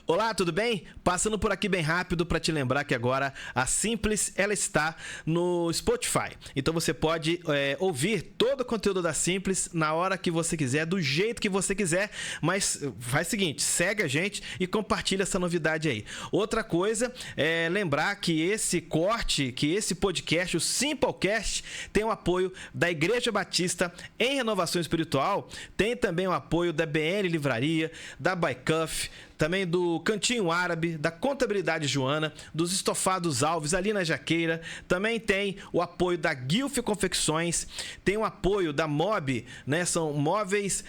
Olá, tudo bem? Passando por aqui bem rápido para te lembrar que agora a Simples ela está no Spotify. Então você pode ouvir todo o conteúdo da Simples na hora que você quiser, do jeito que você quiser. Mas faz o seguinte, segue a gente e compartilha essa novidade aí. Outra coisa é lembrar que esse podcast, o Simplecast, tem o apoio da Igreja Batista em Renovação Espiritual. Tem também o apoio da BL Livraria, da Baicuff, também do Cantinho Árabe, da Contabilidade Joana, dos Estofados Alves, ali na Jaqueira. Também tem o apoio da Guilf Confecções, tem o apoio da Mob, né? São móveis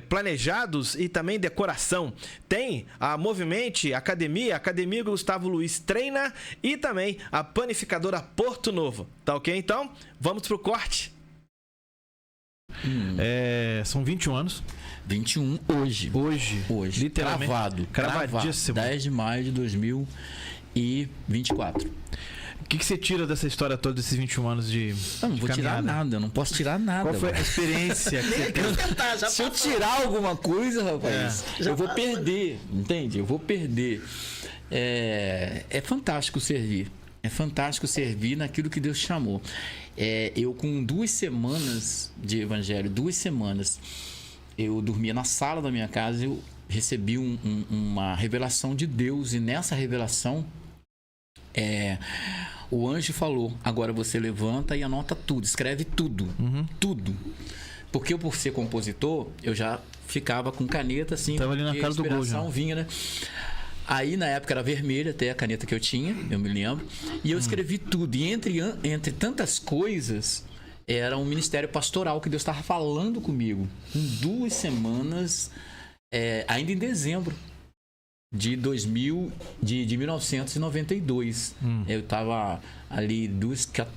planejados e também decoração. Tem a Movimente Academia Gustavo Luiz Treina e também a Panificadora Porto Novo. Tá ok? Então, vamos pro corte. São 21 anos. 21 hoje. Literalmente. Cravadíssimo. 10 de maio de 2024. O que você tira dessa história toda, desses 21 anos de Não vou tirar nada, eu não posso tirar nada. Qual foi a experiência que você teve? Se eu tirar alguma coisa, rapaz, eu vou perder, entende? Eu vou perder. É fantástico servir. É fantástico servir naquilo que Deus chamou. Eu, com 2 semanas de evangelho, 2 semanas, eu dormia na sala da minha casa, eu recebi uma revelação de Deus. E nessa revelação, o anjo falou: agora você levanta e anota tudo, escreve tudo, tudo. Porque eu, por ser compositor, eu já ficava com caneta assim. Tava ali na casa do gol já. Vinha, né? Aí, na época, era vermelha, até a caneta que eu tinha, eu me lembro. E eu escrevi tudo. E entre tantas coisas, era um ministério pastoral que Deus estava falando comigo. Em 2 semanas, ainda em dezembro de 1992. Eu estava ali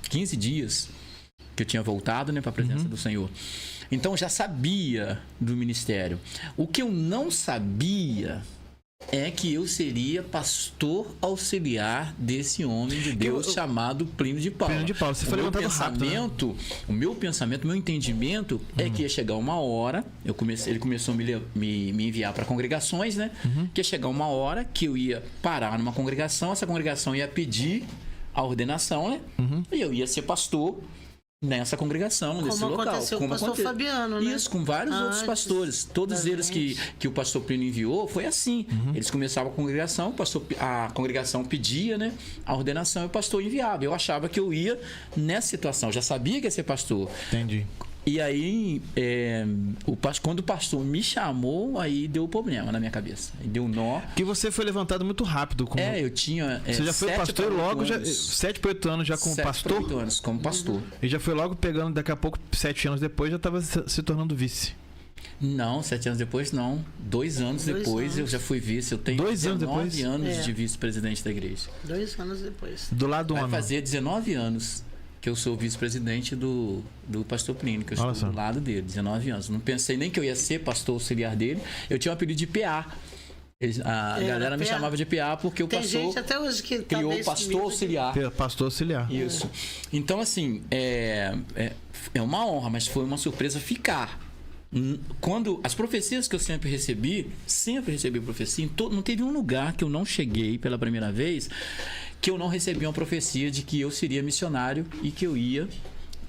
15 dias que eu tinha voltado, né, para a presença do Senhor. Então, eu já sabia do ministério. O que eu não sabia é que eu seria pastor auxiliar desse homem de Deus chamado Plínio de Paula. Você foi levantado rápido, né? O meu pensamento, o meu entendimento é que ia chegar uma hora, ele começou a me enviar para congregações, né? Que ia chegar uma hora que eu ia parar numa congregação, essa congregação ia pedir a ordenação, né? E eu ia ser pastor nessa congregação, nesse local. Aconteceu com o pastor Fabiano, né? Isso, com vários outros pastores. Todos eles que o pastor Plínio enviou, foi assim. Eles começavam a congregação, a congregação pedia, né, a ordenação e o pastor enviava. Eu achava que eu ia nessa situação, já sabia que ia ser pastor. Entendi. E aí, quando o pastor me chamou, aí deu problema na minha cabeça. Aí deu nó. Que você foi levantado muito rápido. Eu tinha... Você já foi pastor logo, 7 para 8 anos já como pastor? 7 para 8 anos como pastor. E já foi logo pegando, daqui a pouco, 7 anos depois, já estava se tornando vice. Não, 7 anos depois não. 2 anos depois eu já fui vice. Eu tenho 19 anos de vice-presidente da igreja. 2 anos depois. Do lado do homem. Vai fazer 19 anos que eu sou vice-presidente do pastor Plínio, que eu estou do lado dele, 19 anos. Não pensei nem que eu ia ser pastor auxiliar dele. Eu tinha um apelido de PA. A galera me chamava de PA porque o pastor gente até hoje que criou o pastor auxiliar. Pastor auxiliar. Isso. Então, assim, é uma honra, mas foi uma surpresa ficar. Quando as profecias que eu sempre recebi profecia, não teve um lugar que eu não cheguei pela primeira vez que eu não recebi uma profecia de que eu seria missionário e que eu ia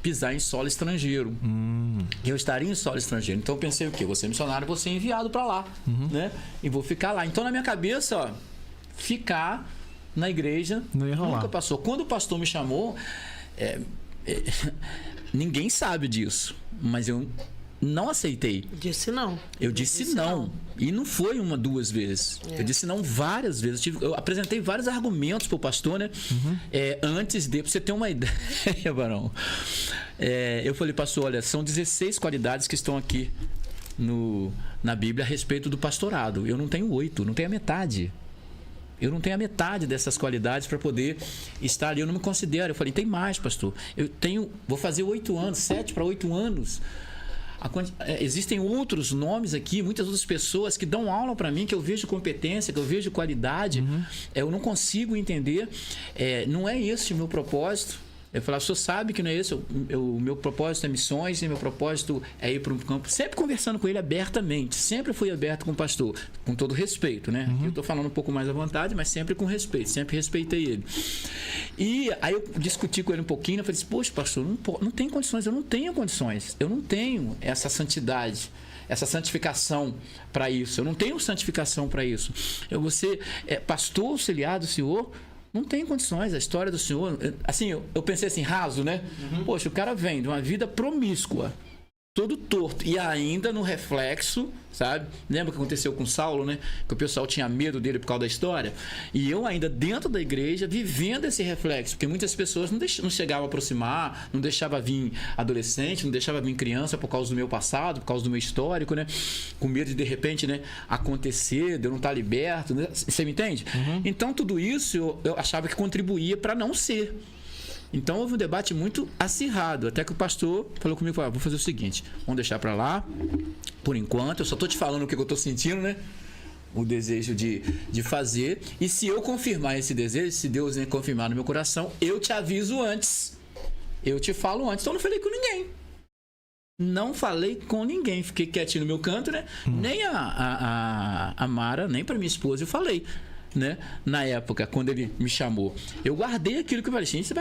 pisar em solo estrangeiro. Eu estaria em solo estrangeiro. Então eu pensei o quê? Vou ser missionário, vou ser enviado para lá, né? E vou ficar lá. Então na minha cabeça, ficar na igreja nunca passou. Quando o pastor me chamou, ninguém sabe disso, mas eu não aceitei. Disse não. Eu disse não. E não foi 1, 2 vezes. Eu disse não várias vezes. Eu apresentei vários argumentos pro pastor, né? Antes de... Pra você ter uma ideia, Barão. Eu falei, pastor, olha, são 16 qualidades que estão aqui na Bíblia a respeito do pastorado. Eu não tenho 8, não tenho a metade. Eu não tenho a metade dessas qualidades para poder estar ali. Eu não me considero. Eu falei, tem mais, pastor. Vou fazer 8 anos, 7 para 8 anos. Existem outros nomes aqui, muitas outras pessoas que dão aula para mim, que eu vejo competência, que eu vejo qualidade. Eu não consigo entender. Não é esse o meu propósito. Eu falava, o senhor sabe que não é isso? O meu propósito é missões, e meu propósito é ir para um campo. Sempre conversando com ele abertamente. Sempre fui aberto com o pastor. Com todo respeito, né? Aqui eu estou falando um pouco mais à vontade, mas sempre com respeito. Sempre respeitei ele. E aí eu discuti com ele um pouquinho. Eu falei assim, poxa, pastor, não tem condições. Eu não tenho condições. Eu não tenho essa santidade, essa santificação para isso. Eu não tenho santificação para isso. Eu ser pastor auxiliar do Senhor... Não tem condições, a história do senhor... Assim, eu pensei assim, raso, né? Poxa, o cara vem de uma vida promíscua, todo torto, e ainda no reflexo, sabe? Lembra o que aconteceu com Saulo, né? Que o pessoal tinha medo dele por causa da história. E eu ainda dentro da igreja, vivendo esse reflexo, porque muitas pessoas não chegavam a aproximar, não deixava vir adolescente, não deixava vir criança por causa do meu passado, por causa do meu histórico, né? Com medo de repente, né, acontecer, de eu não estar liberto, né? Você me entende? Então tudo isso eu achava que contribuía para não ser. Então houve um debate muito acirrado, até que o pastor falou comigo, falou, vou fazer o seguinte, vamos deixar para lá, por enquanto, eu só estou te falando o que eu estou sentindo, né? O desejo de fazer, e se eu confirmar esse desejo, se Deus confirmar no meu coração, eu te aviso antes, eu te falo antes. Então eu não falei com ninguém. Não falei com ninguém, fiquei quietinho no meu canto, né? Nem a Mara, nem para minha esposa eu falei. Né? Na época, quando ele me chamou, eu guardei aquilo que eu falei, gente,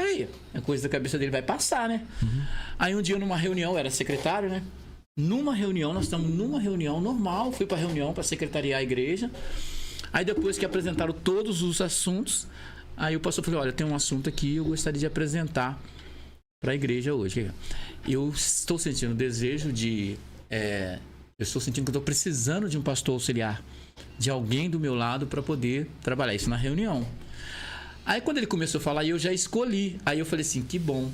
a coisa da cabeça dele vai passar, né? Aí um dia numa reunião, eu era secretário, né? Numa reunião, nós estamos numa reunião normal, fui para reunião para secretariar a igreja. Aí depois que apresentaram todos os assuntos, aí o pastor falou, olha, tem um assunto aqui, eu gostaria de apresentar para a igreja hoje. Eu estou sentindo desejo eu estou sentindo que eu estou precisando de um pastor auxiliar, de alguém do meu lado para poder trabalhar isso na reunião. Aí quando ele começou a falar, eu já escolhi. Aí eu falei assim, que bom,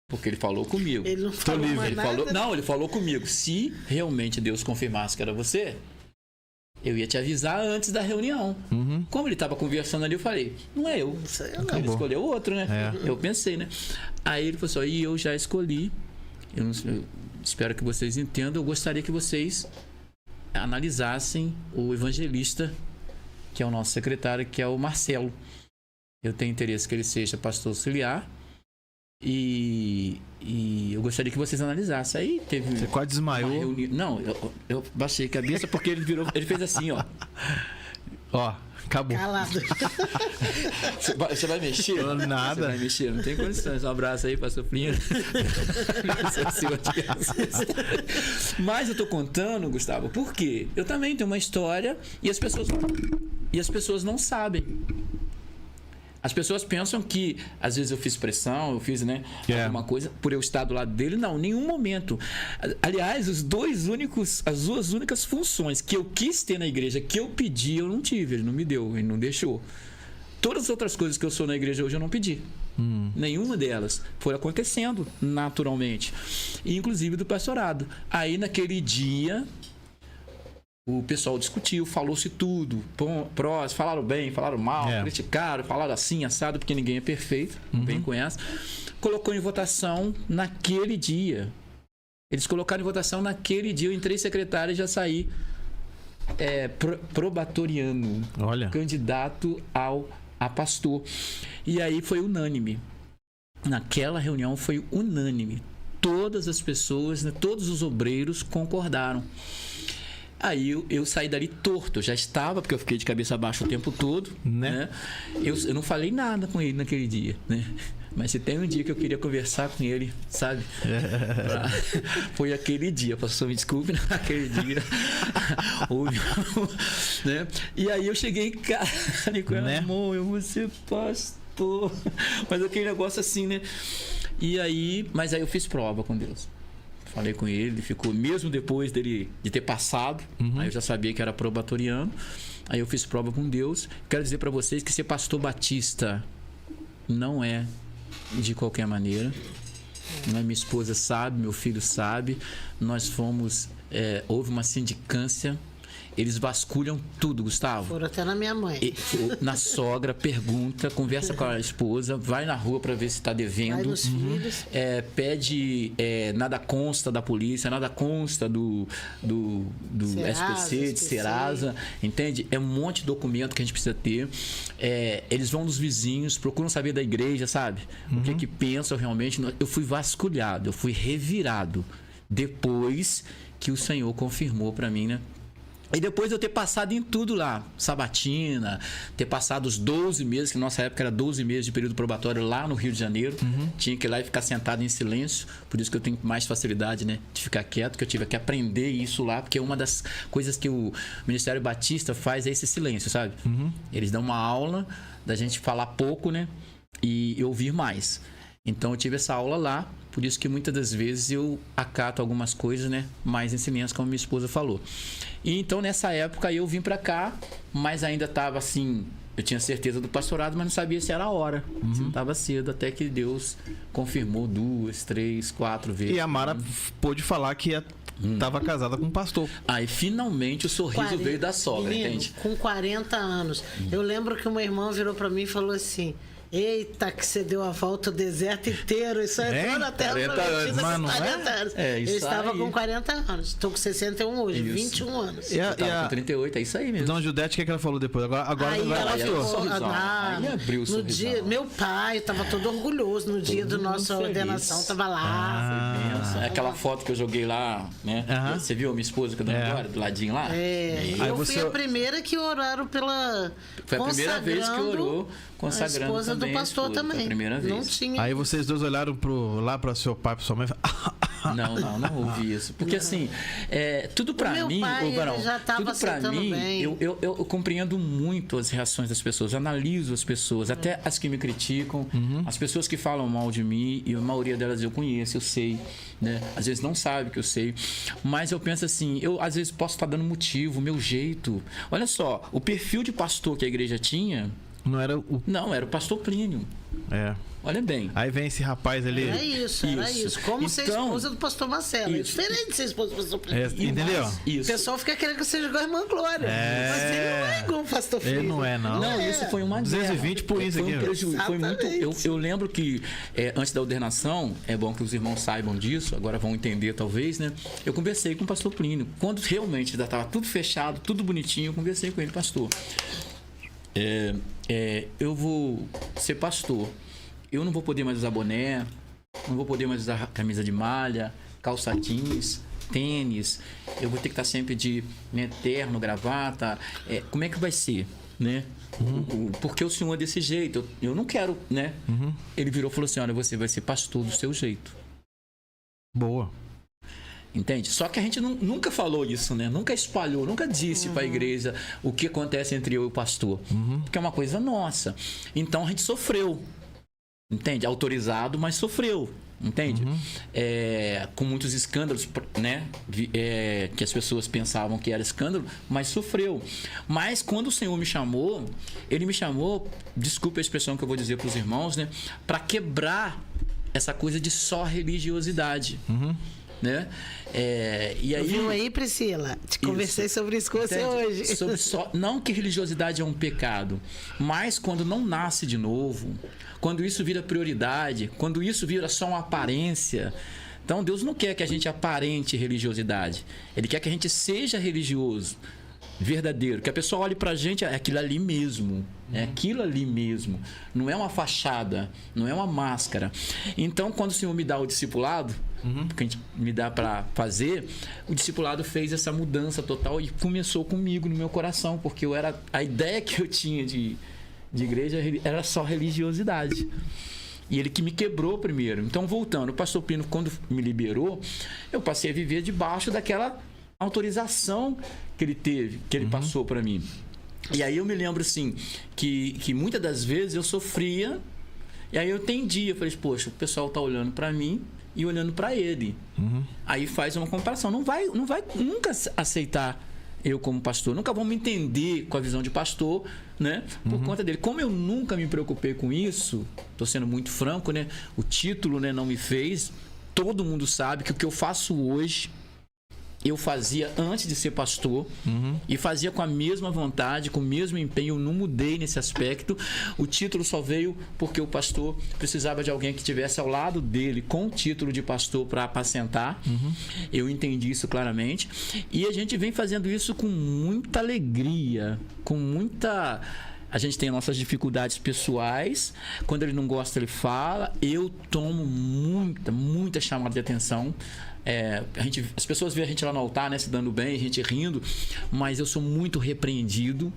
porque ele falou comigo. Ele não falou mais ele nada. ele falou comigo. Se realmente Deus confirmasse que era você, eu ia te avisar antes da reunião. Como ele estava conversando ali, eu falei, não é eu. Ele escolheu outro, né? Eu pensei, né? Aí ele falou assim, e eu já escolhi. Eu espero que vocês entendam. Eu gostaria que vocês analisassem o evangelista, que é o nosso secretário, que é o Marcelo. Eu tenho interesse que ele seja pastor auxiliar e eu gostaria que vocês analisassem. Aí teve... Você quase desmaiou. Não, eu baixei a cabeça porque ele fez assim, ó. Ó, acabou. Calado. Você vai mexer? Nada. Você vai mexer, não tem condições. Um abraço aí pra Sofrinha. Mas eu tô contando, Gustavo, por quê? Eu também tenho uma história e as pessoas não sabem. As pessoas pensam que às vezes eu fiz pressão, eu fiz, né, alguma coisa por eu estar do lado dele. Não, em nenhum momento. Aliás, as duas únicas funções que eu quis ter na igreja, que eu pedi, eu não tive. Ele não me deu, ele não deixou. Todas as outras coisas que eu sou na igreja hoje eu não pedi. Nenhuma delas foi acontecendo naturalmente. E, inclusive do pastorado. Aí naquele dia o pessoal discutiu, falou-se tudo, prós, falaram bem, falaram mal, criticaram, falaram assim, assado, porque ninguém é perfeito, bem conhece. Colocou em votação naquele dia. Eles colocaram em votação naquele dia. Eu entrei secretário e já saí probatoriano. Olha. Candidato a pastor. E aí foi unânime. Naquela reunião foi unânime. Todas as pessoas, né, todos os obreiros concordaram. Aí eu saí dali torto, eu já estava, porque eu fiquei de cabeça baixa o tempo todo, né? Eu não falei nada com ele naquele dia, né? Mas se tem um dia que eu queria conversar com ele, sabe? Foi aquele dia, pastor, me desculpe, naquele dia. Né? E aí eu cheguei em casa e com ela, amor, eu vou ser pastor. Mas aquele negócio assim, né? Mas aí eu fiz prova com Deus. Falei com ele ficou, mesmo depois de ter passado, aí eu já sabia que era probatoriano. Aí eu fiz prova com Deus. Quero dizer para vocês que ser pastor batista não é de qualquer maneira. Minha esposa sabe, meu filho sabe. Nós fomos, houve uma sindicância eles vasculham tudo, Gustavo. Foram até na minha mãe. Na sogra, pergunta, conversa com a esposa, vai na rua para ver se está devendo. Vai nos filhos. Pede, nada consta da polícia, nada consta do SPC, de Serasa, entende? É um monte de documento que a gente precisa ter. Eles vão nos vizinhos, procuram saber da igreja, sabe? O que pensam realmente. Eu fui vasculhado, eu fui revirado depois que o Senhor confirmou para mim, né? E depois eu ter passado em tudo lá, sabatina, ter passado os 12 meses, que na nossa época era 12 meses de período probatório lá no Rio de Janeiro, tinha que ir lá e ficar sentado em silêncio, por isso que eu tenho mais facilidade, né, de ficar quieto, que eu tive que aprender isso lá, porque uma das coisas que o Ministério Batista faz é esse silêncio, sabe? Eles dão uma aula da gente falar pouco, né, e ouvir mais. Então eu tive essa aula lá, por isso que muitas das vezes eu acato algumas coisas, né, mais em silêncio, como minha esposa falou. E então nessa época eu vim pra cá, mas ainda tava assim, eu tinha certeza do pastorado, mas não sabia se era a hora. Se não tava cedo, até que Deus confirmou 2, 3, 4 vezes. E a Mara pôde falar que estava casada com um pastor. Aí finalmente o sorriso veio da sogra, Menino, entende? com 40 anos. Eu lembro que uma irmã virou pra mim e falou assim: eita, que você deu a volta o deserto inteiro. Isso é na Terra 40 Prometida anos. com Mano, 40 anos. isso Eu estava aí. com 40 anos. Estou com 61 hoje, Isso. 21 anos. Eu tava com 38, é isso aí mesmo. Dona Judete, o que ela falou depois? Agora Aí vai ela pastor. ficou, sorrisão. Aí abriu o no sorrisão. dia, meu pai estava todo orgulhoso no dia da nossa feliz. ordenação, estava lá. Pensa. É aquela foto que eu joguei lá, né? Você viu a minha esposa, que eu dou agora, do ladinho lá? Aí Eu você- fui a primeira que oraram pela. Foi a primeira vez que orou, a consagrando esposa também do a pastor esposa, foi a também. primeira vez. Não tinha. Aí vocês dois olharam lá para seu pai, para sua mãe e falaram, Não ouvi isso. Porque assim, tudo pra meu mim, pai, ô Barão, ele já tava tudo pra aceitando mim, bem. eu compreendo muito as reações das pessoas, analiso as pessoas, até as que me criticam, as pessoas que falam mal de mim, e a maioria delas eu conheço, eu sei, né? Às vezes não sabe que eu sei, mas eu penso assim, eu às vezes posso estar dando motivo, meu jeito. Olha só, o perfil de pastor que a igreja tinha, não era o... não, era o pastor Plínio. Olha bem. Aí vem esse rapaz ali. Era isso. Como ser Então, esposa do pastor Marcelo. É isso. diferente de ser esposa do pastor Plínio. Entendeu? O Isso. pessoal fica querendo que seja igual a irmã Glória. Mas ele não é igual o pastor Plínio. Ele não é, não. Não, isso foi uma 220 por isso foi aqui, um ó. prejuízo. Foi muito. Exatamente. Eu lembro que antes da ordenação, é bom que os irmãos saibam disso, agora vão entender talvez, né? Eu conversei com o pastor Plínio. Quando realmente já estava tudo fechado, tudo bonitinho, eu conversei com ele, pastor. Eu vou ser pastor. Eu não vou poder mais usar boné, não vou poder mais usar camisa de malha, calça jeans, tênis. Eu vou ter que estar sempre de terno, gravata. Como é que vai ser, né? Porque o senhor é desse jeito. Eu não quero, né? Ele virou e falou assim: olha, você vai ser pastor do seu jeito. Boa. Entende? Só que a gente nunca falou isso, né? Nunca espalhou, nunca disse para a igreja o que acontece entre eu e o pastor. Porque é uma coisa nossa. Então a gente sofreu. Entende? Autorizado, mas sofreu. Entende? Com muitos escândalos, né? Que as pessoas pensavam que era escândalo, mas sofreu. Mas quando o Senhor me chamou, Ele me chamou, desculpe a expressão que eu vou dizer para os irmãos, né? Para quebrar essa coisa de só religiosidade. Né? E aí, Viu aí, Priscila? Conversei sobre isso com você hoje. Não que religiosidade é um pecado, mas quando não nasce de novo, quando isso vira prioridade, quando isso vira só uma aparência. Então Deus não quer que a gente aparente religiosidade. Ele quer que a gente seja religioso, verdadeiro, que a pessoa olhe pra gente, é aquilo ali mesmo. É aquilo ali mesmo. Não é uma fachada, não é uma máscara. Então, quando o Senhor me dá o discipulado, que a gente me dá para fazer, o discipulado fez essa mudança total e começou comigo no meu coração, porque a ideia que eu tinha de igreja era só religiosidade. E ele que me quebrou primeiro. Então, voltando, o pastor Plínio, quando me liberou, eu passei a viver debaixo daquela autorização que ele teve, que ele passou para mim. E aí eu me lembro assim que muitas das vezes eu sofria, e aí eu entendi, eu falei, poxa, o pessoal tá olhando para mim e olhando para ele. Aí faz uma comparação, não vai nunca aceitar eu como pastor, nunca vão me entender com a visão de pastor, né? Por conta dele. Como eu nunca me preocupei com isso, tô sendo muito franco, né? O título, né, não me fez. Todo mundo sabe que o que eu faço hoje eu fazia antes de ser pastor e fazia com a mesma vontade, com o mesmo empenho. Eu não mudei nesse aspecto. O título só veio porque o pastor precisava de alguém que estivesse ao lado dele com o título de pastor para apacentar. Eu entendi isso claramente. E a gente vem fazendo isso com muita alegria, com muita... A gente tem nossas dificuldades pessoais. Quando ele não gosta, ele fala. Eu tomo muita chamada de atenção. As pessoas veem a gente lá no altar, né, se dando bem, a gente rindo, mas eu sou muito repreendido,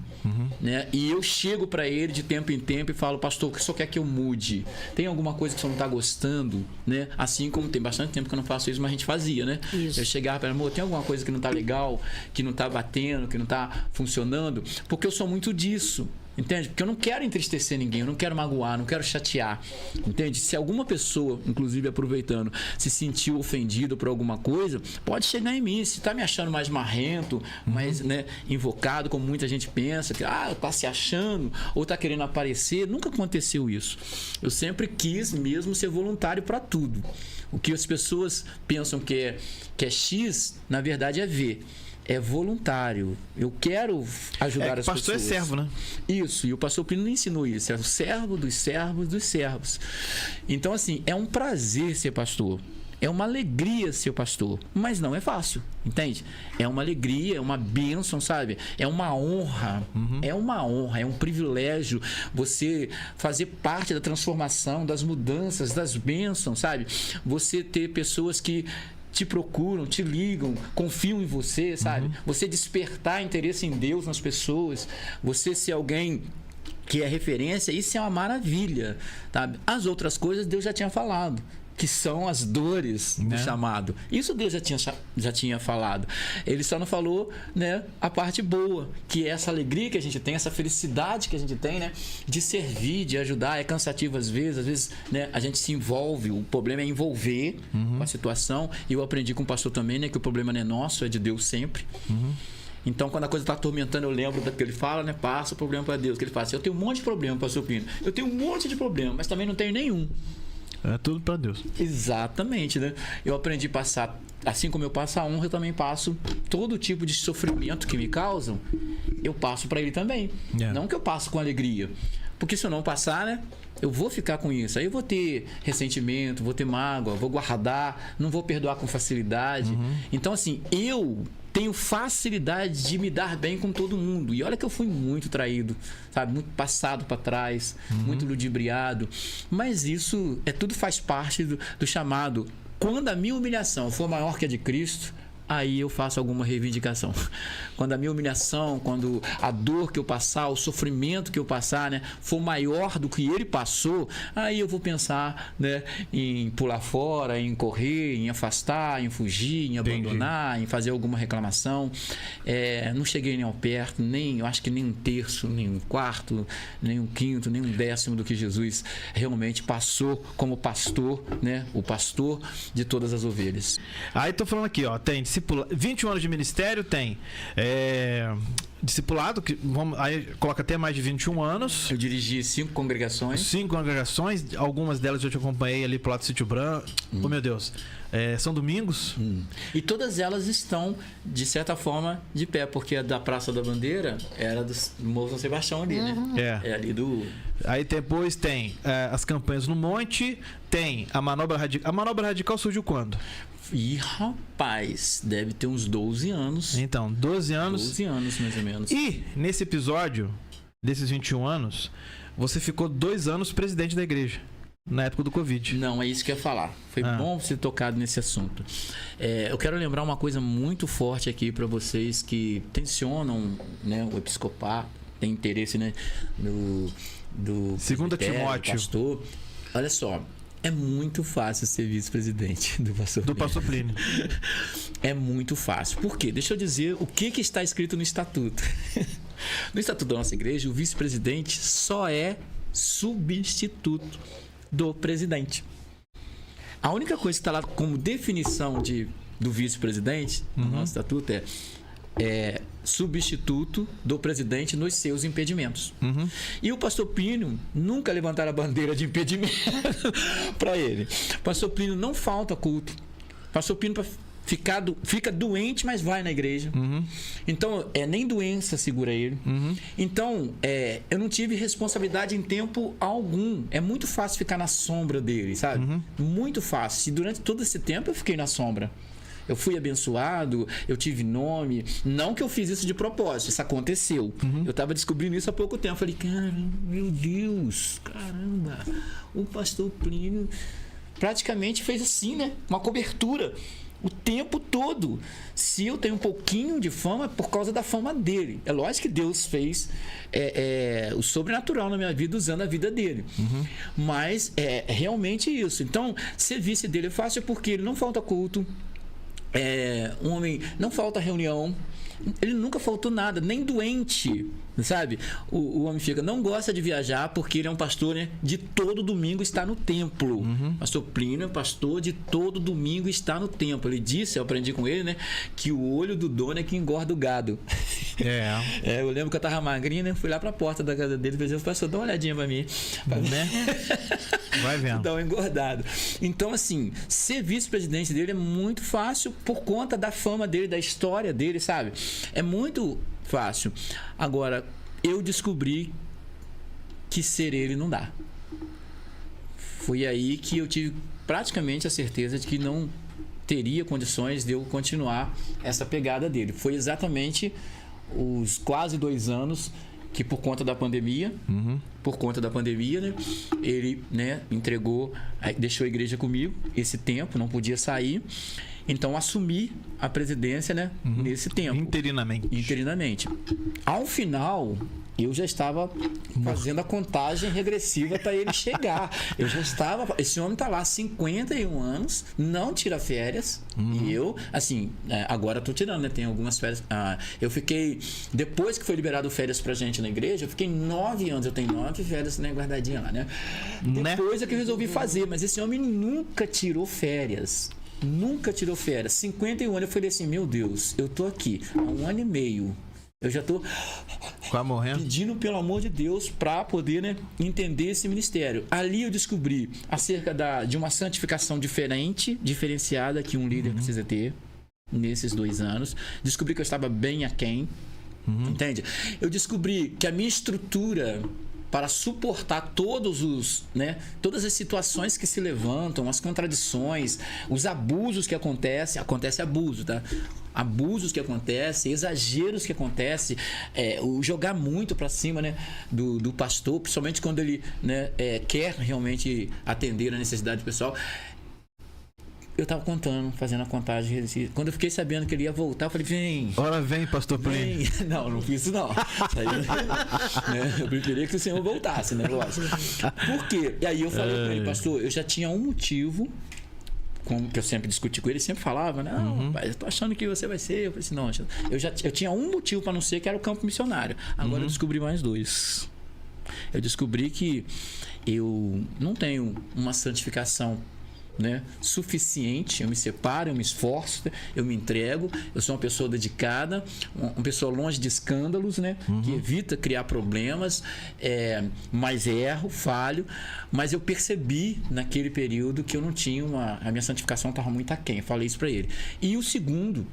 né? E eu chego para ele de tempo em tempo e falo: pastor, o que o senhor quer que eu mude? Tem alguma coisa que o senhor não está gostando, né? Assim como tem bastante tempo que eu não faço isso, mas a gente fazia, né? Isso. Eu chegava para ele: amor, tem alguma coisa que não está legal, que não está batendo, que não está funcionando? Porque eu sou muito disso. Entende? Porque eu não quero entristecer ninguém, eu não quero magoar, não quero chatear. Entende? Se alguma pessoa, inclusive aproveitando, se sentiu ofendido por alguma coisa, pode chegar em mim. Se tá me achando mais marrento, mais, né, invocado, como muita gente pensa, que tá se achando ou tá querendo aparecer, nunca aconteceu isso. Eu sempre quis mesmo ser voluntário para tudo. O que as pessoas pensam que é X, na verdade é V. É voluntário. Eu quero ajudar as pessoas. Pastor é servo, né? Isso. E o pastor Plínio não ensinou isso. É o servo dos servos dos servos. Então, assim, é um prazer ser pastor. É uma alegria ser pastor. Mas não é fácil, entende? É uma alegria, é uma bênção, sabe? É uma honra. É uma honra, é um privilégio você fazer parte da transformação, das mudanças, das bênçãos, sabe? Você ter pessoas que te procuram, te ligam, confiam em você, sabe? Você despertar interesse em Deus nas pessoas, você ser alguém que é referência, isso é uma maravilha, sabe? As outras coisas Deus já tinha falado, que são as dores do chamado. Isso Deus já tinha falado. Ele só não falou, né, a parte boa, que é essa alegria que a gente tem, essa felicidade que a gente tem, né, de servir, de ajudar. É cansativo às vezes, né, a gente se envolve. O problema é envolver com a situação. E eu aprendi com o pastor também, né, que o problema não é nosso, é de Deus sempre. Então, quando a coisa está atormentando, eu lembro do que ele fala, né? Passa o problema para Deus. Que ele fala assim: eu tenho um monte de problema, pastor Pino. Eu tenho um monte de problema, mas também não tenho nenhum. É tudo para Deus. Exatamente, né? Eu aprendi a passar, assim como eu passo a honra, eu também passo todo tipo de sofrimento que me causam, eu passo para ele também. Não que eu passo com alegria. Porque se eu não passar, né, eu vou ficar com isso. Aí eu vou ter ressentimento, vou ter mágoa, vou guardar, não vou perdoar com facilidade. Então, assim, eu tenho facilidade de me dar bem com todo mundo. E olha que eu fui muito traído, sabe? Muito passado para trás, muito ludibriado. Mas isso tudo faz parte do chamado. Quando a minha humilhação for maior que a de Cristo, aí eu faço alguma reivindicação. Quando a minha humilhação, quando a dor que eu passar, o sofrimento que eu passar, né, for maior do que ele passou, aí eu vou pensar, né, em pular fora, em correr, em afastar, em fugir, em abandonar, em fazer alguma reclamação. Não cheguei nem ao perto, eu acho que nem um terço, nem um quarto, nem um quinto, nem um décimo do que Jesus realmente passou como pastor, né, o pastor de todas as ovelhas. Aí tô falando aqui, ó, tem 21 anos de ministério, tem discipulado, que aí coloca até mais de 21 anos. Eu dirigi 5 congregações. 5 congregações, algumas delas eu te acompanhei ali pro lado do Sítio Branco. Oh, meu Deus. São domingos. E todas elas estão, de certa forma, de pé, porque a da Praça da Bandeira era do Morro São Sebastião ali, né? É ali do... Aí depois tem as campanhas no Monte, tem a Manobra Radical. A Manobra Radical surgiu quando? Ih, rapaz, deve ter uns 12 anos. Então, 12 anos. 12 anos, mais ou menos. E, nesse episódio, desses 21 anos, você ficou 2 anos presidente da igreja, na época do Covid. Não, é isso que eu ia falar. Foi bom você ter tocado nesse assunto. Eu quero lembrar uma coisa muito forte aqui para vocês que tensionam, né, o episcopado, tem interesse, né, do 2 Timóteo. Pastor. Olha só. É muito fácil ser vice-presidente do pastor Plínio. É muito fácil. Por quê? Deixa eu dizer o que está escrito no estatuto. No estatuto da nossa igreja, o vice-presidente só é substituto do presidente. A única coisa que está lá como definição do vice-presidente no nosso estatuto é substituto do presidente nos seus impedimentos. E o pastor Plínio nunca levantaram a bandeira de impedimento para ele. O pastor Plínio não falta culto. O pastor Plínio fica doente, mas vai na igreja. Então, nem doença segura ele. Então, eu não tive responsabilidade em tempo algum. É muito fácil ficar na sombra dele, sabe? Muito fácil. E durante todo esse tempo eu fiquei na sombra. Eu fui abençoado, eu tive nome. Não que eu fiz isso de propósito, isso aconteceu. Eu estava descobrindo isso há pouco tempo. Falei, cara, meu Deus, caramba, o pastor Plínio praticamente fez assim, né? Uma cobertura o tempo todo. Se eu tenho um pouquinho de fama, é por causa da fama dele. É lógico que Deus fez o sobrenatural na minha vida usando a vida dele. Mas é realmente isso. Então, ser vice dele é fácil porque ele não falta culto. Um homem não falta reunião, ele nunca faltou nada, nem doente, sabe? O homem não gosta de viajar porque ele é um pastor, né? De todo domingo está no templo. Pastor Plínio é pastor de todo domingo está no templo. Ele disse, eu aprendi com ele, né? Que o olho do dono é que engorda o gado. Eu lembro que eu tava magrinho, né? Fui lá pra porta da casa dele e falei, pastor, dá uma olhadinha pra mim. Né? Vai vendo. Dá um engordado. Então, assim, ser vice-presidente dele é muito fácil por conta da fama dele, da história dele, sabe? É muito fácil. Agora, eu descobri que ser ele não dá. Foi aí que eu tive praticamente a certeza de que não teria condições de eu continuar essa pegada dele. Foi exatamente os quase 2 anos que por conta da pandemia, né, ele, né, entregou, deixou a igreja comigo esse tempo, não podia sair. Então, assumi a presidência, né, nesse tempo. Interinamente. Ao final, eu já estava fazendo a contagem regressiva para ele chegar. Esse homem está lá, 51 anos, não tira férias. E eu, assim, agora estou tirando, né? Tem algumas férias. Eu fiquei, depois que foi liberado férias pra gente na igreja, eu fiquei 9 anos. Eu tenho 9 férias, né, guardadinha lá, né? Depois é que eu resolvi fazer, mas esse homem nunca tirou férias. 51 anos. Eu falei assim, meu Deus, eu tô aqui há 1 ano e meio. Eu já tô pedindo, pelo amor de Deus, para poder, né, entender esse ministério. Ali eu descobri acerca de uma santificação diferenciada que um líder precisa ter nesses 2 anos. Descobri que eu estava bem aquém. Entende? Eu descobri que a minha estrutura para suportar todas as situações que se levantam, as contradições, os abusos que acontece abuso, tá? Abusos que acontecem, exageros que acontecem, o jogar muito para cima, né, do pastor, principalmente quando ele, né, quer realmente atender a necessidade pessoal. Eu tava fazendo a contagem. Quando eu fiquei sabendo que ele ia voltar, eu falei, vem. Ora vem, pastor Plínio. Não fiz isso não. Eu preferia que o senhor voltasse, né? Por quê? E aí eu falei pra ele, pastor, eu já tinha um motivo, como que eu sempre discuti com ele, sempre falava, não, pai, eu tô achando que você vai ser. Eu falei assim, não, eu tinha um motivo para não ser, que era o campo missionário. Agora eu descobri mais 2. Eu descobri que eu não tenho uma santificação, né, suficiente. Eu me separo, eu me esforço, eu me entrego, eu sou uma pessoa dedicada, uma pessoa longe de escândalos, né, que evita criar problemas, mas erro, falho, mas eu percebi naquele período que eu não tinha a minha santificação estava muito aquém. Eu falei isso para ele. E o segundo,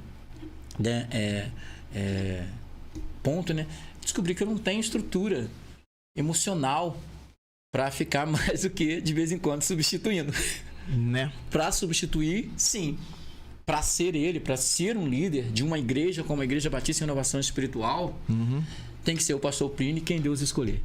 né, ponto, né, descobri que eu não tenho estrutura emocional para ficar mais do que de vez em quando substituindo. Né? Para substituir, sim. Para ser um líder de uma igreja como a Igreja Batista em Inovação Espiritual, tem que ser o pastor Plínio quem Deus escolher.